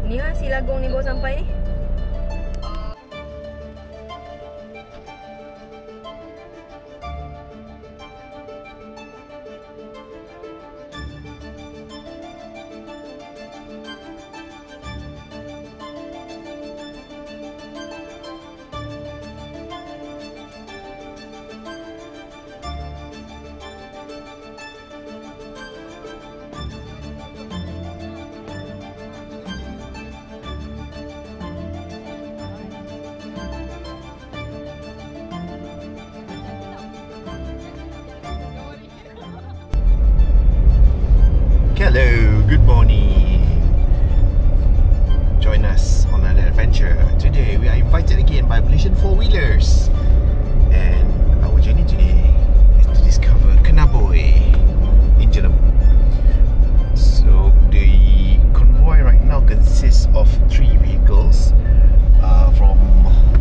Ni lah si Lagong ni baru sampai ni. Hello, good morning. Join us on another adventure. Today we are invited again by Malaysian four-wheelers, and our journey today is to discover Kenaboy in Jenab. So the convoy right now consists of 3 vehicles from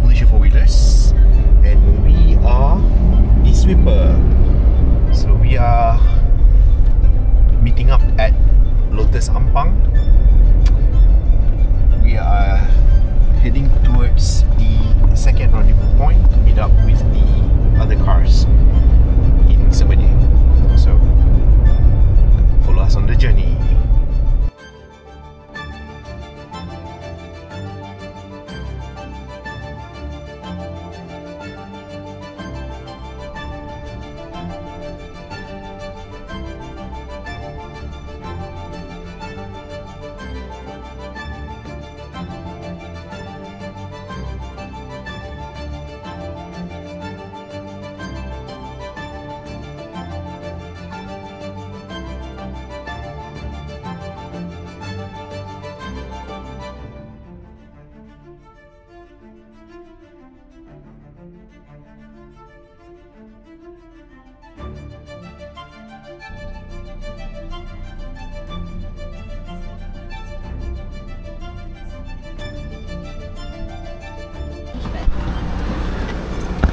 Malaysian four-wheelers, and we are the sweeper. So we are meeting up at Lotus Ampang. We are heading towards the second rendezvous point to meet up with the other cars in Sebede. So follow us on the journey.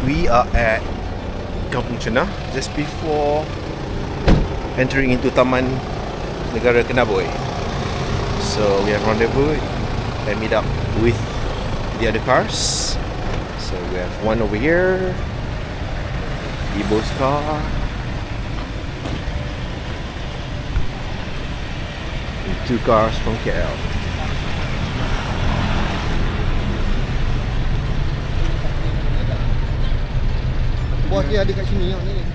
We are at Kampung Cenah just before entering into Taman Negara Kenaboy. So we have rendezvous and meet up with the other cars. So we have one over here, Ibo's car, and 2 cars from KL. Bos dia ada kat sini ni.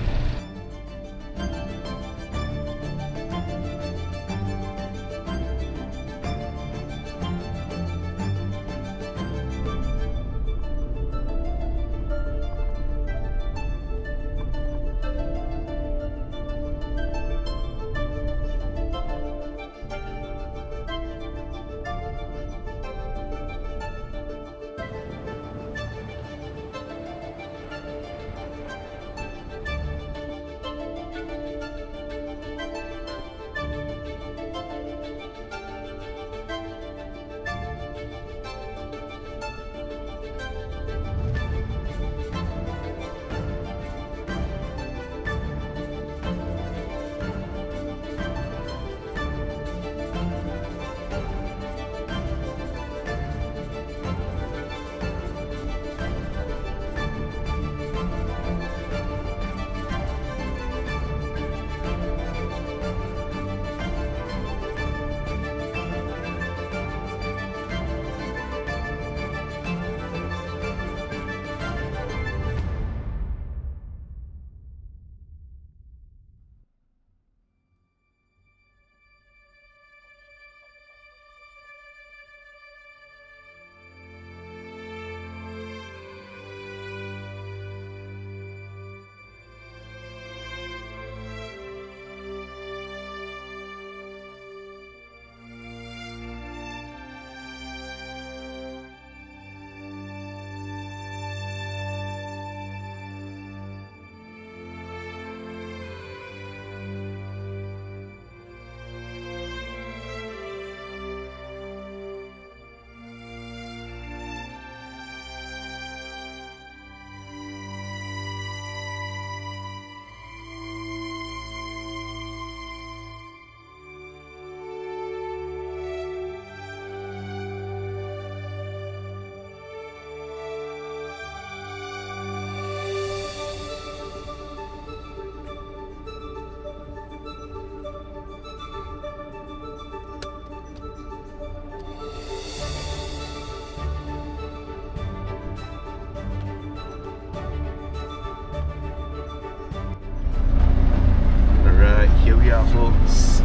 we are, folks.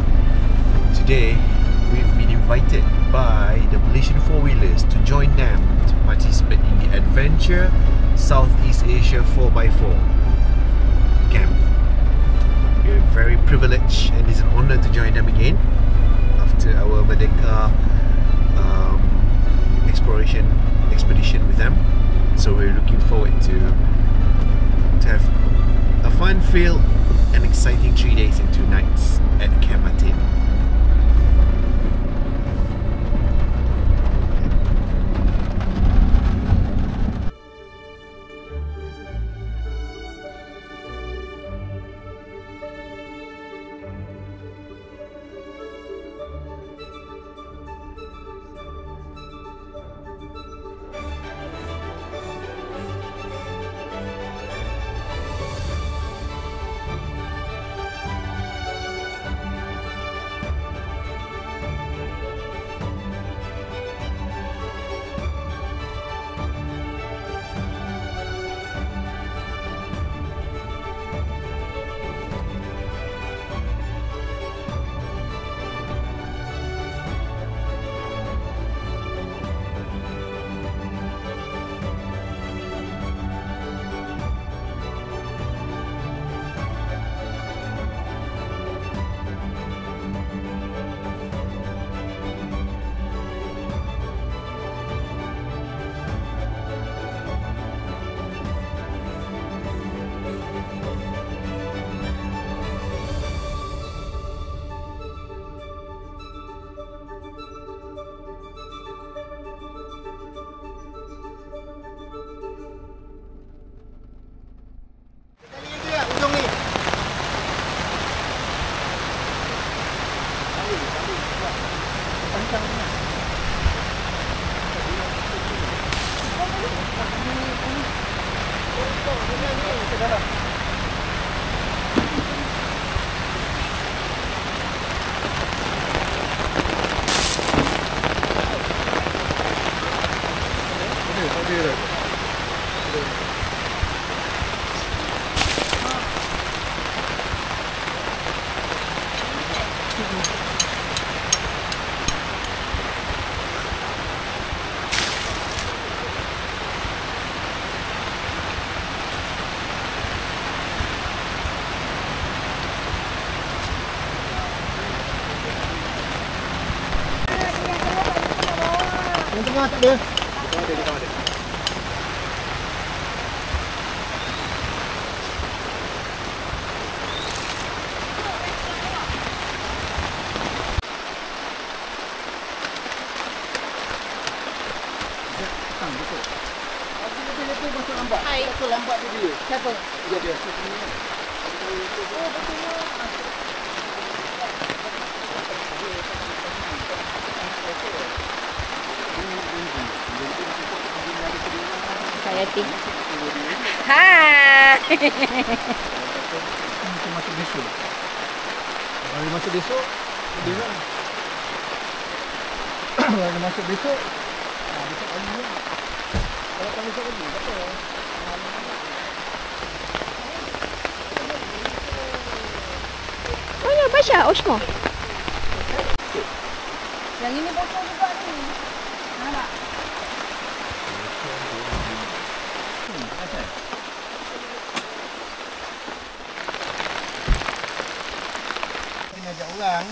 Today, we've been invited by the Malaysian four-wheelers to join them to participate in the Adventure Southeast Asia 4x4 camp. We're very privileged and it's an honour to join them again after our Merdeka expedition with them. So we're looking forward to have a fun-filled and exciting 3 days and 2 nights at Camp Matin. Tengah tak ada. Dekat ada. Hai. Aku lambat dia. Siapa? Dia. Saya Ti. Hai. Kita masuk besok. Kalau masuk besok, dia lah. Kalau masuk besok, besok pagi ni. Kalau tak besok pagi, tak apa. Oh ya, Basha, Osmo. Yang ini botol juga ni. Nampak? Ajak orang.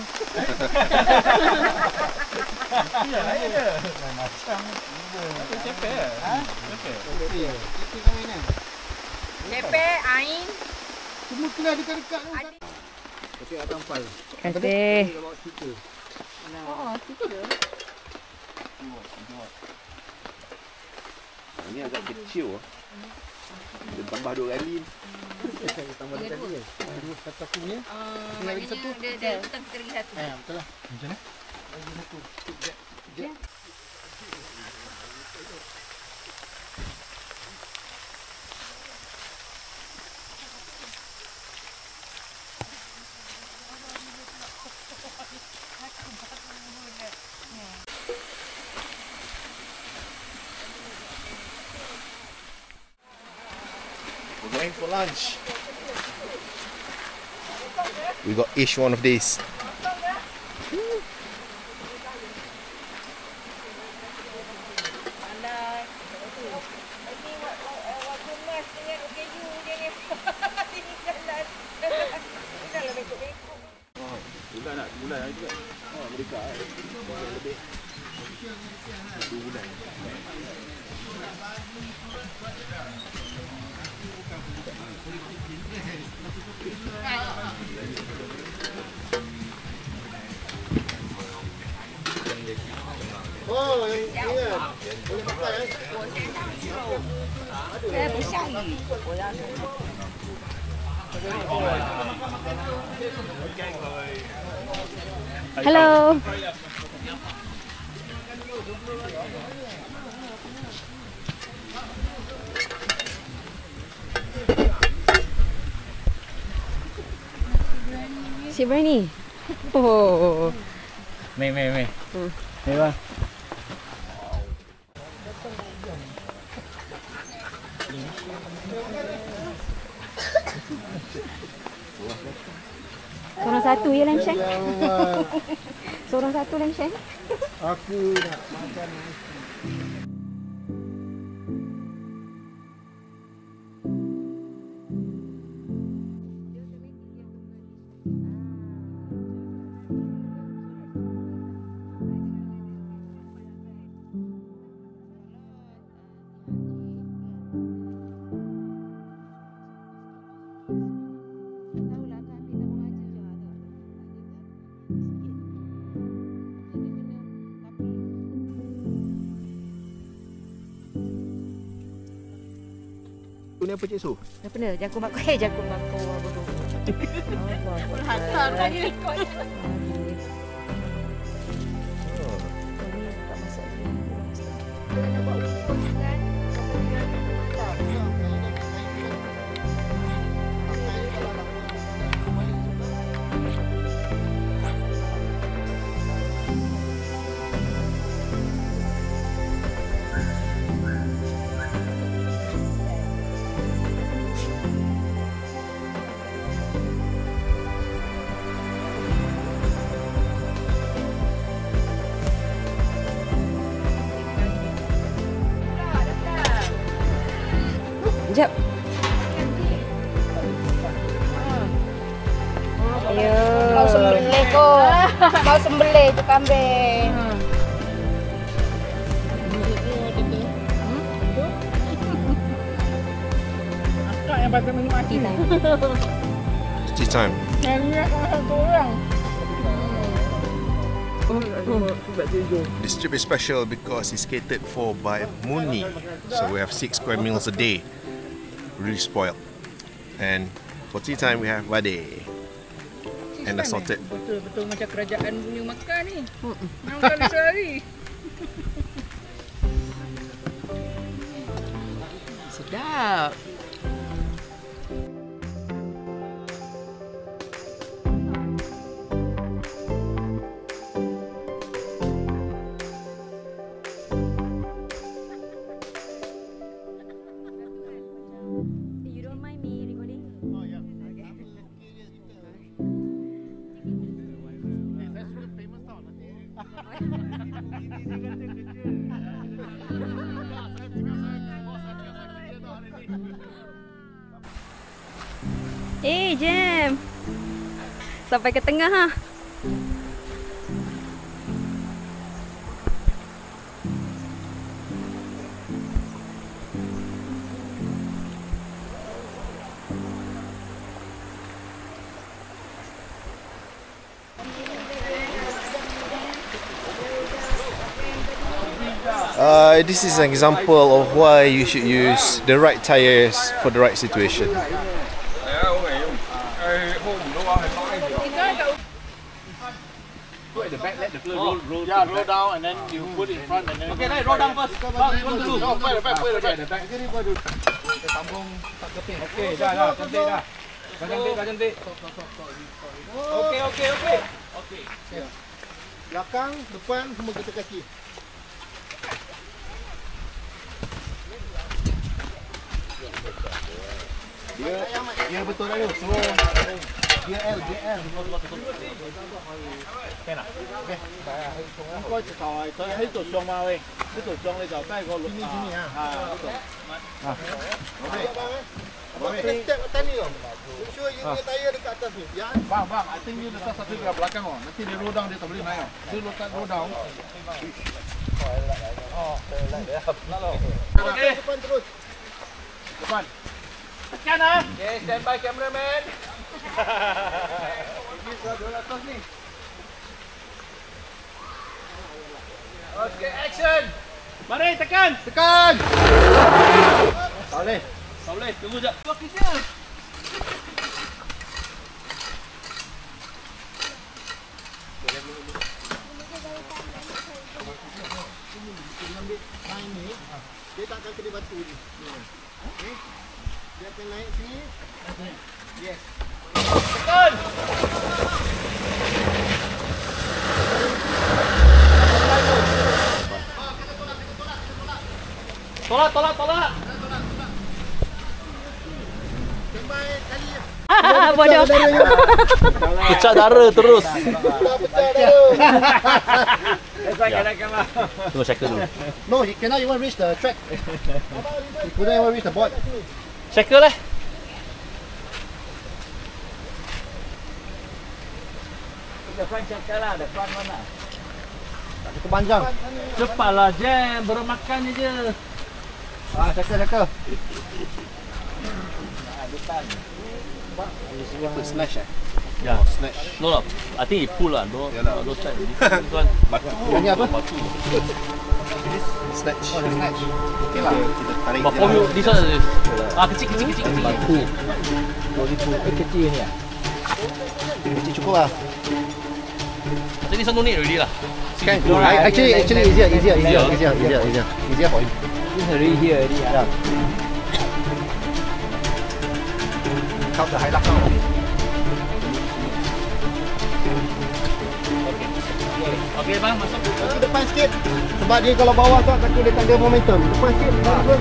Ya, ya. Macam apa cepet? Ha? Cepet. Itu kau ni. Cepet, Ain. Semua kelas dekat-dekat tu. Okey, akan fal. Terima kasih. Bawa stiker. Oh, stiker. Ini agak kecil lah. Dia tambah 2 kali. Tambah 2 kali. Dua satu punya. Maknanya dia hutang kita lagi satu. Betul lah. Macam mana? Lagi satu. Sekejap. We're going for lunch. We got each one of these. Bulan juga. Oh, mereka lebih 2 bulan. Oh, yang ini boleh pakai eh? Saya bersyari. Hello. Si Bernie. Oh. Mei. Mei bang. Seorang satu je Lam Sheng. Seorang satu Lam Sheng. Aku nak makan ni apa Cik Su? Apa ni? Jagung bakar. Jagung bakar. Hantar tadi rekod. Sekejap. Ya. Mau sembelih kok. Mau sembelih tu kambing. Akak yang pasal mati. Tea time. Nenek satu orang. This trip is special because it's catered for by Muni. So we have 6 square meals a day. Really spoiled. And for tea time we have vade and assorted. Betul-betul macam kerajaan punya makan ni. 6 kali sehari. Sedap. Jam. Sampai ke tengah ha. This is an example of why you should use the right tires for the right situation. Put at the back, let the floor roll. Yeah, roll down and then you put it in front and then. Okay, let roll down first. Bang, you want to do? No, put at the back. Kita sambung tak keping. Okay, dah, cantik dah. Dah cantik. Okay. Belakang, depan semua kita kaki. Dia betul dah tu. Semua GL. Cái nào?應該直頭係佢喺度上馬喂，呢度上你就低個六啊。Bang, I think you letak satu di belakang oh. Nanti dia roll down dia tak boleh naik. Dia letak roll down. Okey. Depan terus. Depan. Tekan ah. Okay, stand by cameraman. Ini sudah atas ni. Okay, action. Mari tekan. Tekan. Tak boleh, tunggu jap. Okey. Dia tak akan kena batu ni. Okey. Dia akan naik sini. Yes. Tekan. Tolak. Tembak kali. Bodoh. Pecah darah terus. Pecah darah. Tunggu shackle dulu. No, he cannot even reach the track. He couldn't even reach the board. Shackle lah. The front shackle lah, the front one lah. Tak cukup panjang. Cepatlah Jam, baru makan je. Shackle. Snatch Yeah. Snatch. No, I think he pull lah. Don't snatch. This one. Batu. Ini apa? Batu. Snatch. Snatch. Okay lah. Kita tarik. But for you, this one is kecil. Batu. Kecil ni ah. Kecil cukup lah. Jadi this one no need already lah. Can. Actually easier for him. This already here already ah. Count the high luck now. Okay bang, masuk. Nanti depan sikit. Sebab dia kalau bawah tu takut dia tak ada momentum. Depan sikit. Depan sikit.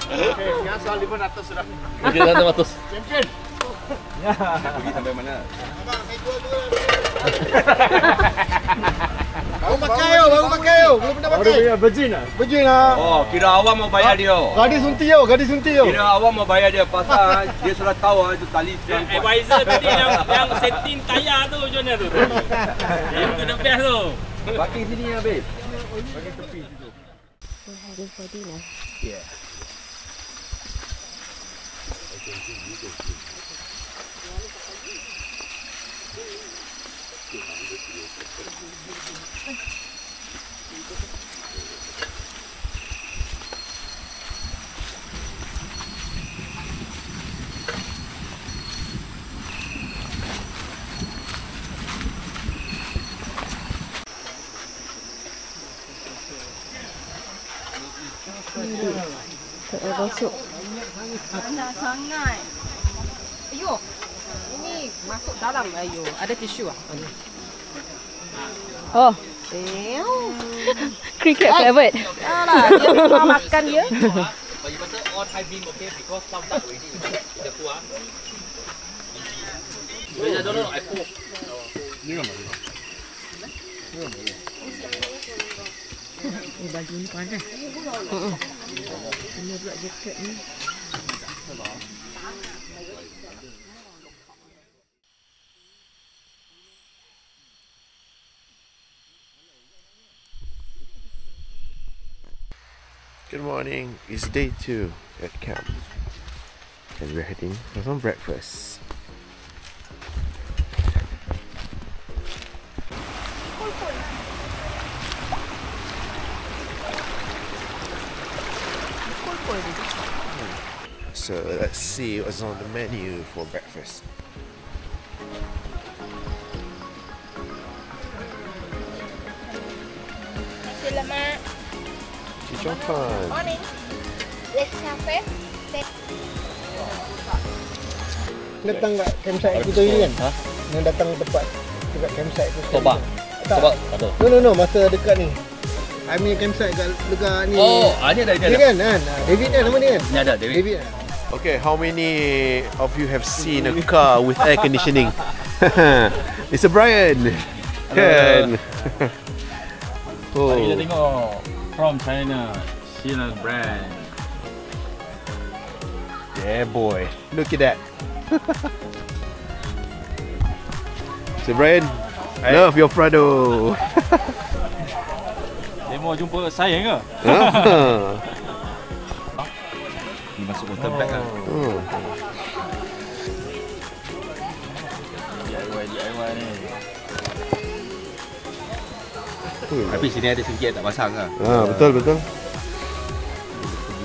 Okay, sekarang soal 500 sudah. Okey, 500. Champion. Pergi sampai mana? Baru pakai yo, belum pernah pakai. Virgin lah. Virgin lah. Oh, kira awak mau bayar dia. Gadis sunti yo. Kira awak mau bayar dia pasal dia sudah tahu itu tali. Advisor tadi yang setting tayar tu macam mana tu? Yang tu the best tu. Parking sini habis. Parking tepi situ. For dinner. Yeah. Bosok. Panas sangat. Ayuh. Ini masuk dalam. Ayuh. Ada tisu ah. Oh, cricket favorite. Alah, dia memang makan dia. But you better on high beam, okay? Because some dark already. Dia kuat. No, I pull. Baju ni panas. Kena pula jaket ni. Good morning. It's day 2 at camp, and we're heading for some breakfast. So let's see what's on the menu for breakfast. Nasi lemak. Chichonkan. Morning. Let's cafe. Datang kat campsite kita ni kan? Ha? Yang datang tempat dekat campsite tu. Toba. Tak. Toba. Tak ada. No, masa dekat ni. I punya campsite kat dekat ni. Oh, ni ada. Ni kan? David kan nama dia kan? Ni ada David. David. Okay, how many of you have seen a car with air conditioning? Mr. Brian. Kan? Mari kita Oh. tengok from China, Sheila brand. Yeah, boy. Look at that. Mr. Brian, love your Prado. Dia mau jumpa saya ke? Ah. Ni masuk water bag lah. Oh. DIY ni. Tapi sini ada sedikit tak pasang lah. Betul. Pergi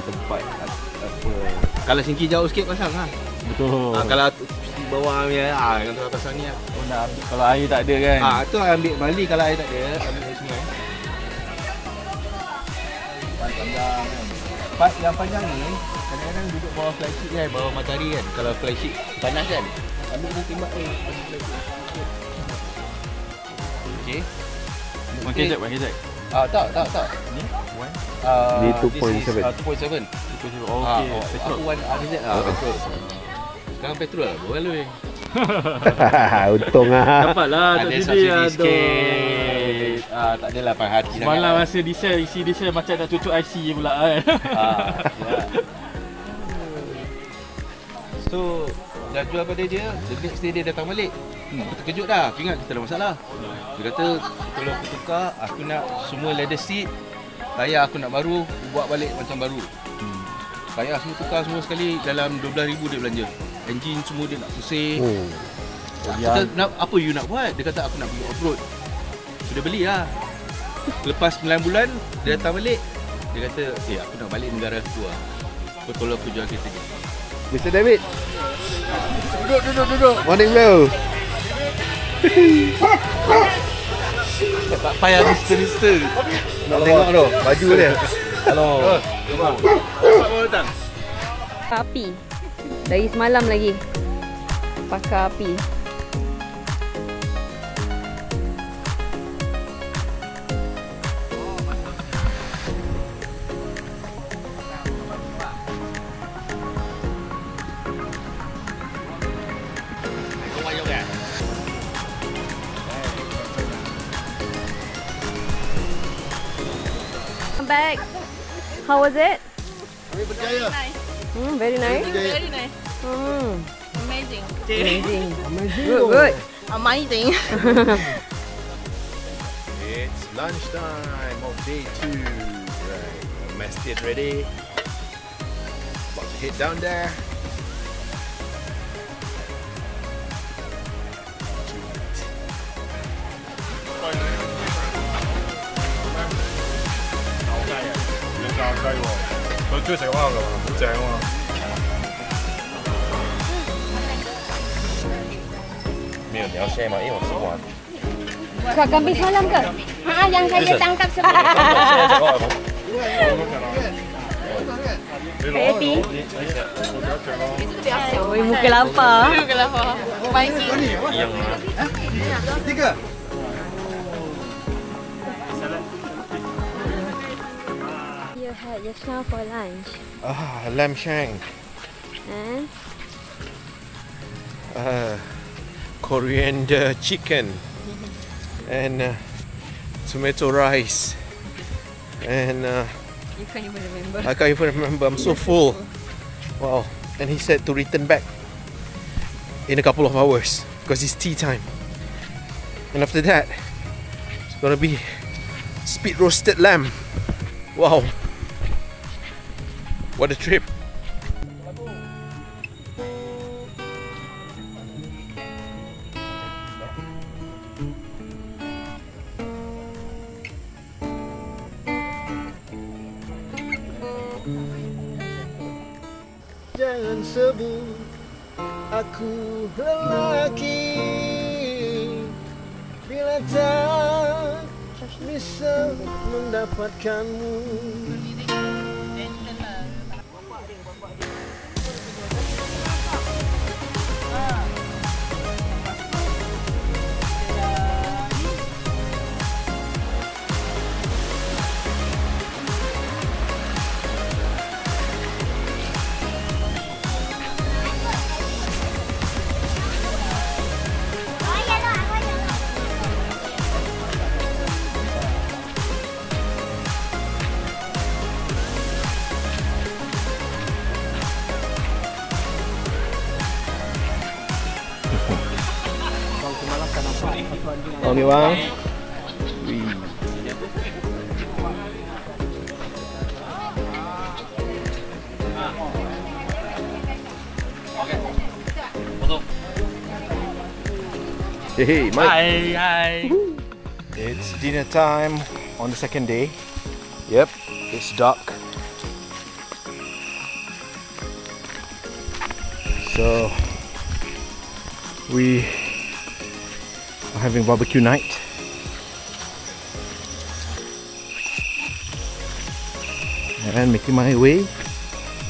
tempat apa. Kalau singki jauh sikit pasang lah. Betul. Kalau bawah ni yang tu pasang ni lah. Oh, nak ambil kalau air tak ada kan. Tu ambil balik kalau air tak ada, ambil dari sungai. Panjang kan. Part yang panjang ni kadang-kadang duduk bawah flysheet kan, bawah matahari kan. Kalau flysheet panas kan, ambil ni tembak ni. Okey. Pakai jap. Tak. Ni Ni 2.7. This is 2.7. Okey. Aku one RZ lah. Petrol. Sekarang petrol lah, berapa lebih? Untung ah. Dapatlah tak Ada jadi subsidi sikit. Tak adalah pada hati sangat. Malam masa diesel, isi diesel macam nak cucuk IC je pula kan. Ya. So, dah jual pada dia, the next day dia datang balik. Aku terkejut dah, aku ingat kita ada masalah. Dia kata, kalau aku tukar, aku nak semua leather seat, tayar aku nak baru, aku buat balik macam baru. Tayar semua tukar semua sekali, dalam 12,000 dia belanja. Engine semua dia nak pusing. Kita nak, apa you nak buat? Dia kata aku nak pergi off-road. Sudah beli lah. Lepas 9 bulan, dia datang balik. Dia kata, aku nak balik negara aku lah. Kau tolong aku jual kereta ni. Mr. David. Duduk. Morning, bro. Tak payah mister. Nak tengok tu baju dia. Hello. Apa datang? Api. Dari semalam lagi. Pakai api. Welcome back. How was it? Kami berjaya. Very nice. Very nice. Amazing. Amazing. Amazing. Good. Amazing. It's lunchtime of day 2. Right, masjid ready. About to head down there. Kak kambing semalam ke? Yang saya tangkap semalam. Happy? Oh, muka lapar. Muka lapar. Spicy. Tiga. You had just now for lunch. Lamb shank. And Coriander chicken. And tomato rice. And you can't even remember. I can't even remember. I'm so full. Wow. And he said to return back in a couple of hours because it's tea time. And after that, it's gonna be speed roasted lamb. Wow. What a trip. Jangan sebut aku lelaki bila tak bisa mendapatkanmu. Okay, bang. Hey, Mike. Hi. It's dinner time on the second day. Yep, it's dark. So we are having barbecue night. And making my way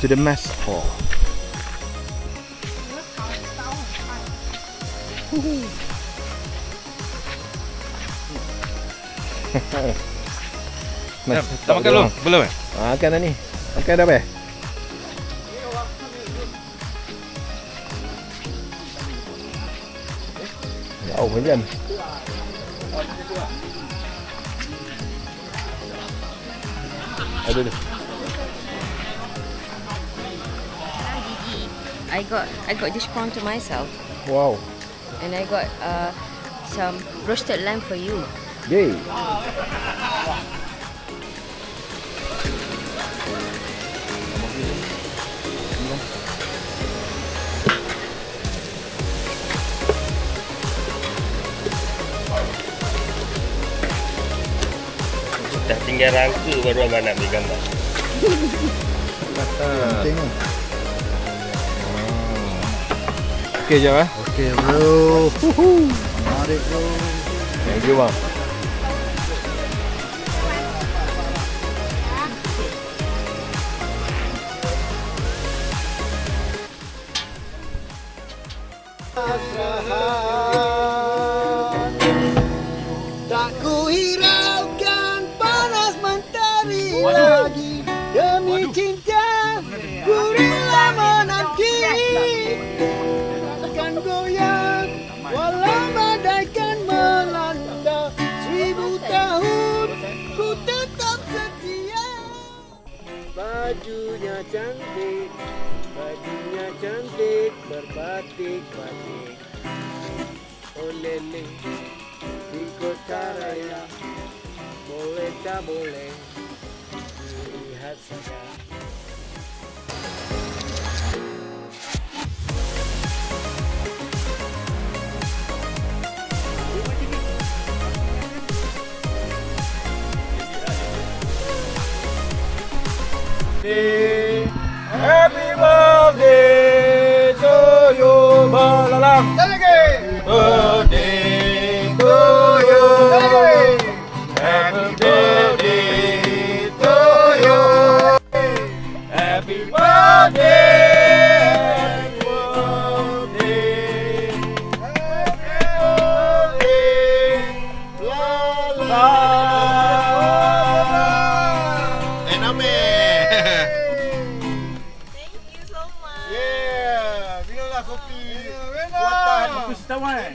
to the mess hall. Tak makan belum? Belum eh? Makan dah ni. Makan dah apa? Jauh macam. Aduh. I got this prawn to myself, Wow. and I got some roasted lamb for you. Yay. Dah tinggal rangka baru abang nak ambil gambar. Tengok. Okay jap eh. Okay bro. Mari bro. Thank you bang. Tak ku hiraukan panas mentari lagi. Demi cinta ku rela menanti. Akan goyang walau badai kan melanda. Bajunya cantik, bajunya cantik, berbatik-batik. Olele, di kota raya, boleh tak boleh, lihat saja. Happy birthday to you, Balalang. Birthday to you. Happy birthday to you. Happy birthday. Happy birthday. Happy birthday. Ename. Yeah, minumlah kopi buatan Kustawan.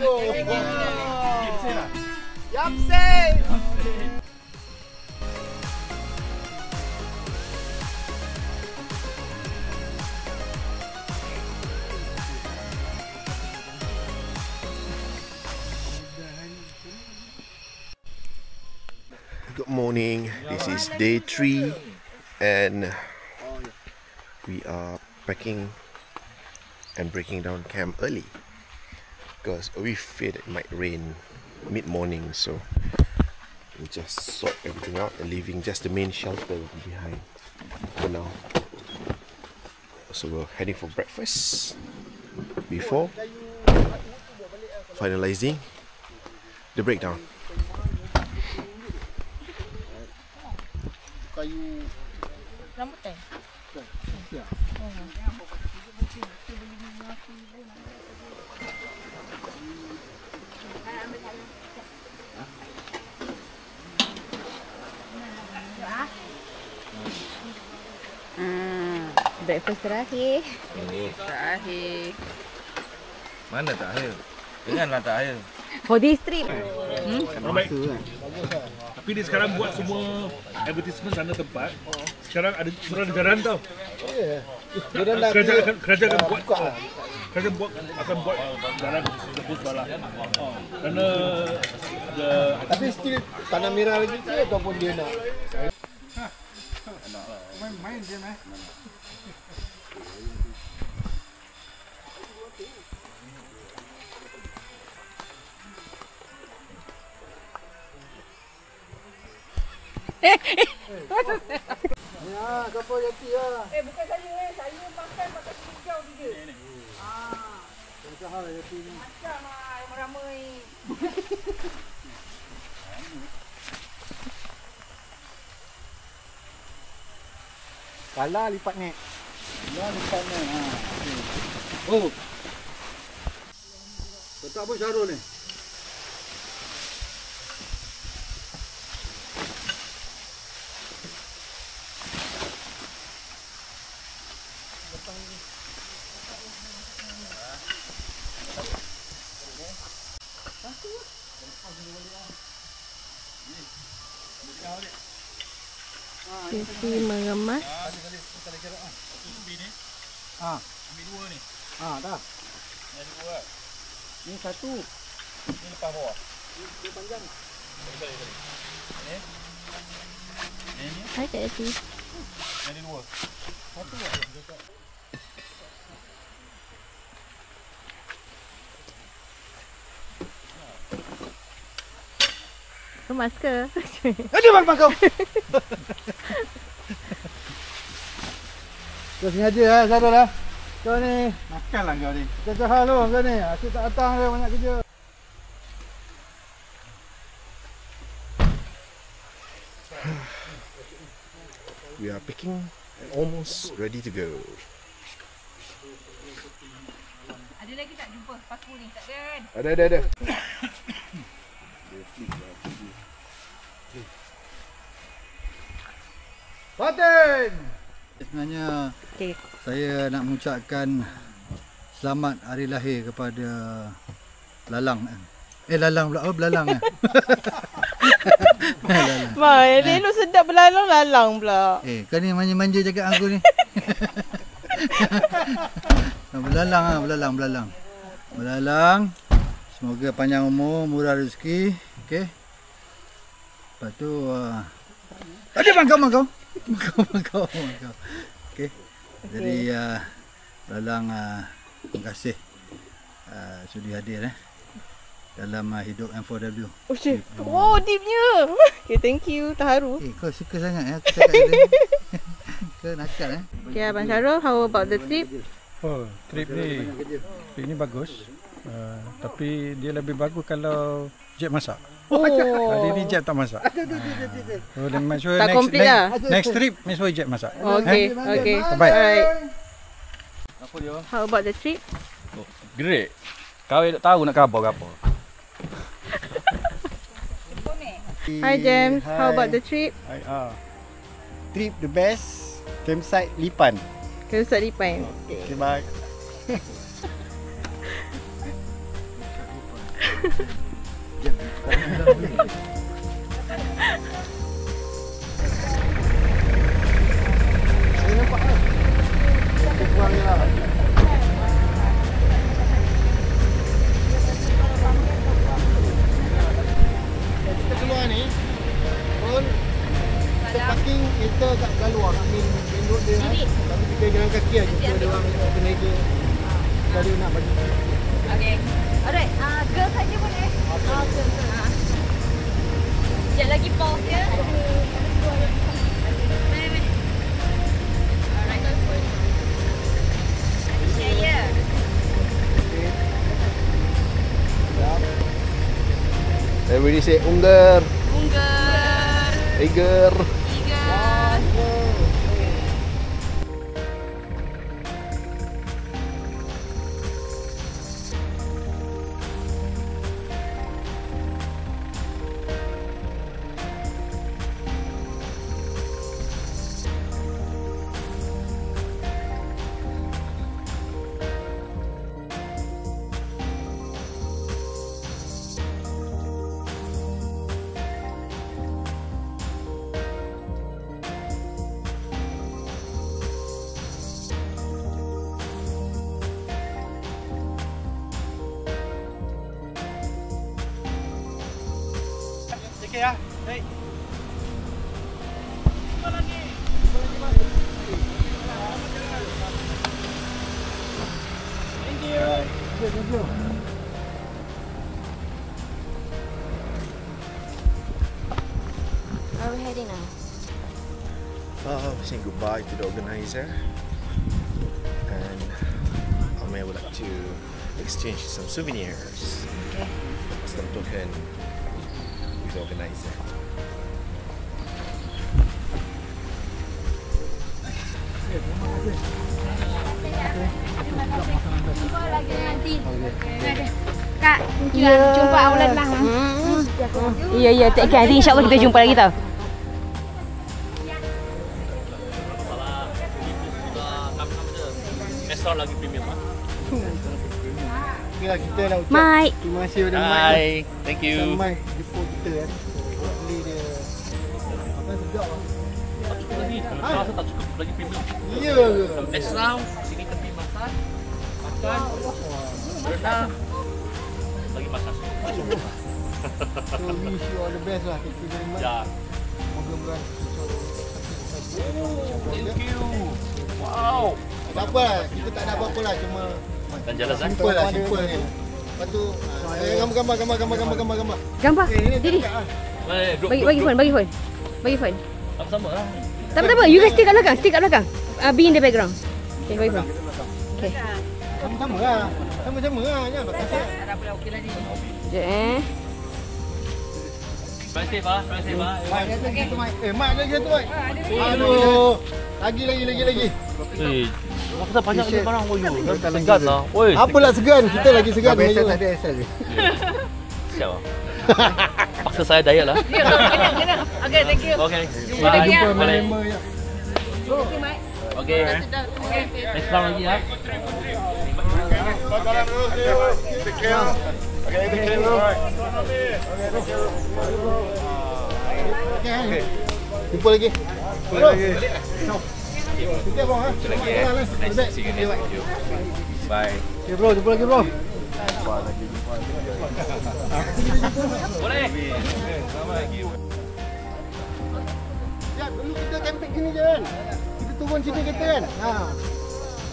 Yapsei. Good morning. This is day 3 and we are packing and breaking down camp early because we feared it might rain mid-morning, so we just sort everything out and leaving just the main shelter behind for now. So we're heading for breakfast before finalizing the breakdown. Kayu Rambutan. Breakfast terakhir. Terakhir. Mana tak akhir? Janganlah tak akhir. For this trip. Tapi dia sekarang buat semua advertisement sana tempat. Sekarang ada surat edaran tau. dia dah Kerajaan akan buat buka. kerajaan akan buat edaran sebut bala. Kerana Tapi still tanah merah lagi ke ataupun dia nak main je meh. Ya, kapal jati lah. Bukan saya. Saya makan pakai hijau dia. Macam jati ni. Macam ramai. Kalah lipat net. Lipat net. Oh. Letak apa Syarul ni? Sesi mengemas. Ambil dua ni. Dah. Ambil dua. Ni satu. Ni lepas bawah. Dia panjang. Hai Kak Yati. Jadi dua. Satu lah. Kemas ke? Ada bang kau. Kau sengaja lah Sarul lah. Kau ni makanlah kau ni. Kau hal lu kau ni. Aku tak datang dia banyak kerja. We are picking and almost ready to go. Ada lagi tak jumpa paku ni? Tak ada. Ada. Fatin! Sebenarnya Okey. saya nak mengucapkan selamat hari lahir kepada Lalang. Lalang pula. Oh, Belalang. Mai, elok sedap berlalang-lalang pula. Kau ni manja-manja cakap aku ni. Belalang. Semoga panjang umur, murah rezeki. Okey. Lepas tu ada mangkau. Okey. Jadi belalang terima kasih sudi hadir dalam hidup M4W. Oh, deepnya. Okay, thank you. Terharu. Kau suka sangat aku cakap tadi. Kau nakal Okay, Abang Syarul, how about the trip? Oh, trip ni bagus. Tapi dia lebih bagus kalau Jeb masak. Hari ni Jeb tak masak. So then make sure Tak complete lah. next trip make sure Jeb masak. Okay. Baik. Alright. How about the trip? Great. Kau tahu nak khabar apa? Hi James, how about the trip? Trip the best. Campsite Lipan. Campsite Lipan. Okay, bye. Kita keluar ni pun kita parking kereta kat luar main road dia tapi kita jalan kaki aja kita orang peniaga kalau nak bagi. Okay. Alright, girl saja boleh. Girl. Sekejap lagi pause ya. Alright, go for it. Yeah. Everybody say Ungger. Tiger. Okey ya. Baik. Thank you. Where are we heading now? Saying goodbye to the organizer, and I would like to exchange some souvenirs. Okay. Some token with the organizer. Jumpa lagi nanti. Kak, jumpa outlet lah. Ya, take care. Nanti insyaAllah kita jumpa lagi tau. Restaurant lagi premium ah. Okeylah kita nak ucap. Mike. Terima kasih pada Mike. Hi, thank you. Mike jemput kita beli dia. Apa sedap ah. Lagi, rasa tak cukup lagi premium. Ya ke? Restaurant sini tepi masak, makan, berenang, lagi masak. So wish you all the best lah. Thank you very much. Ya, Moga-moga thank you. Wow. tak apa lah, kita tak ada apa-apa lah, cuma Dan jelas kan? simple lah, simple ni. Lepas tu gambar. Gambar. Ini Jadi, tak bagi phone. Sama lah. Tak apa. You guys stay kat belakang. Be in the background. Okay, bagi phone. Okay. sama-sama lah. Sama-sama lah, jangan pakai set. Sekejap Drive safe ah, drive safe ah. Mak lagi satu Mak. Aduh. Lagi. Apa tak banyak ni barang boyo. Segan lah. Oi. Apalah segan, kita lagi segan. Biasa tak ada asal je. Siap ah. Paksa saya diet lah. Kenyang. Okay, thank you. Okay. Jumpa lagi ya. Member ya. Okay. Next round lagi ya. Take care. Okay, thank you bro. Okay. Jumpa lagi. Kita bro ha. Bye. Okay bro, jumpa lagi bro. Boleh. Ya, dulu kita camping sini je kan. Kita turun sini kata kan. Ha.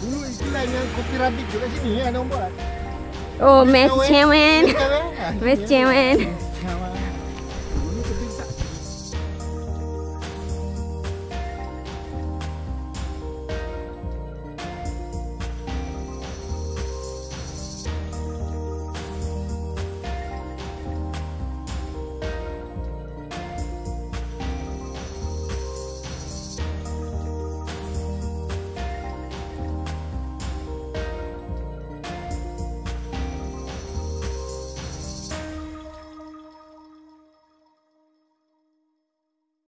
Dulu istilah yang kopi rabik tu kat sini kan orang buat. Oh, Mas Chairman. Mas Chairman.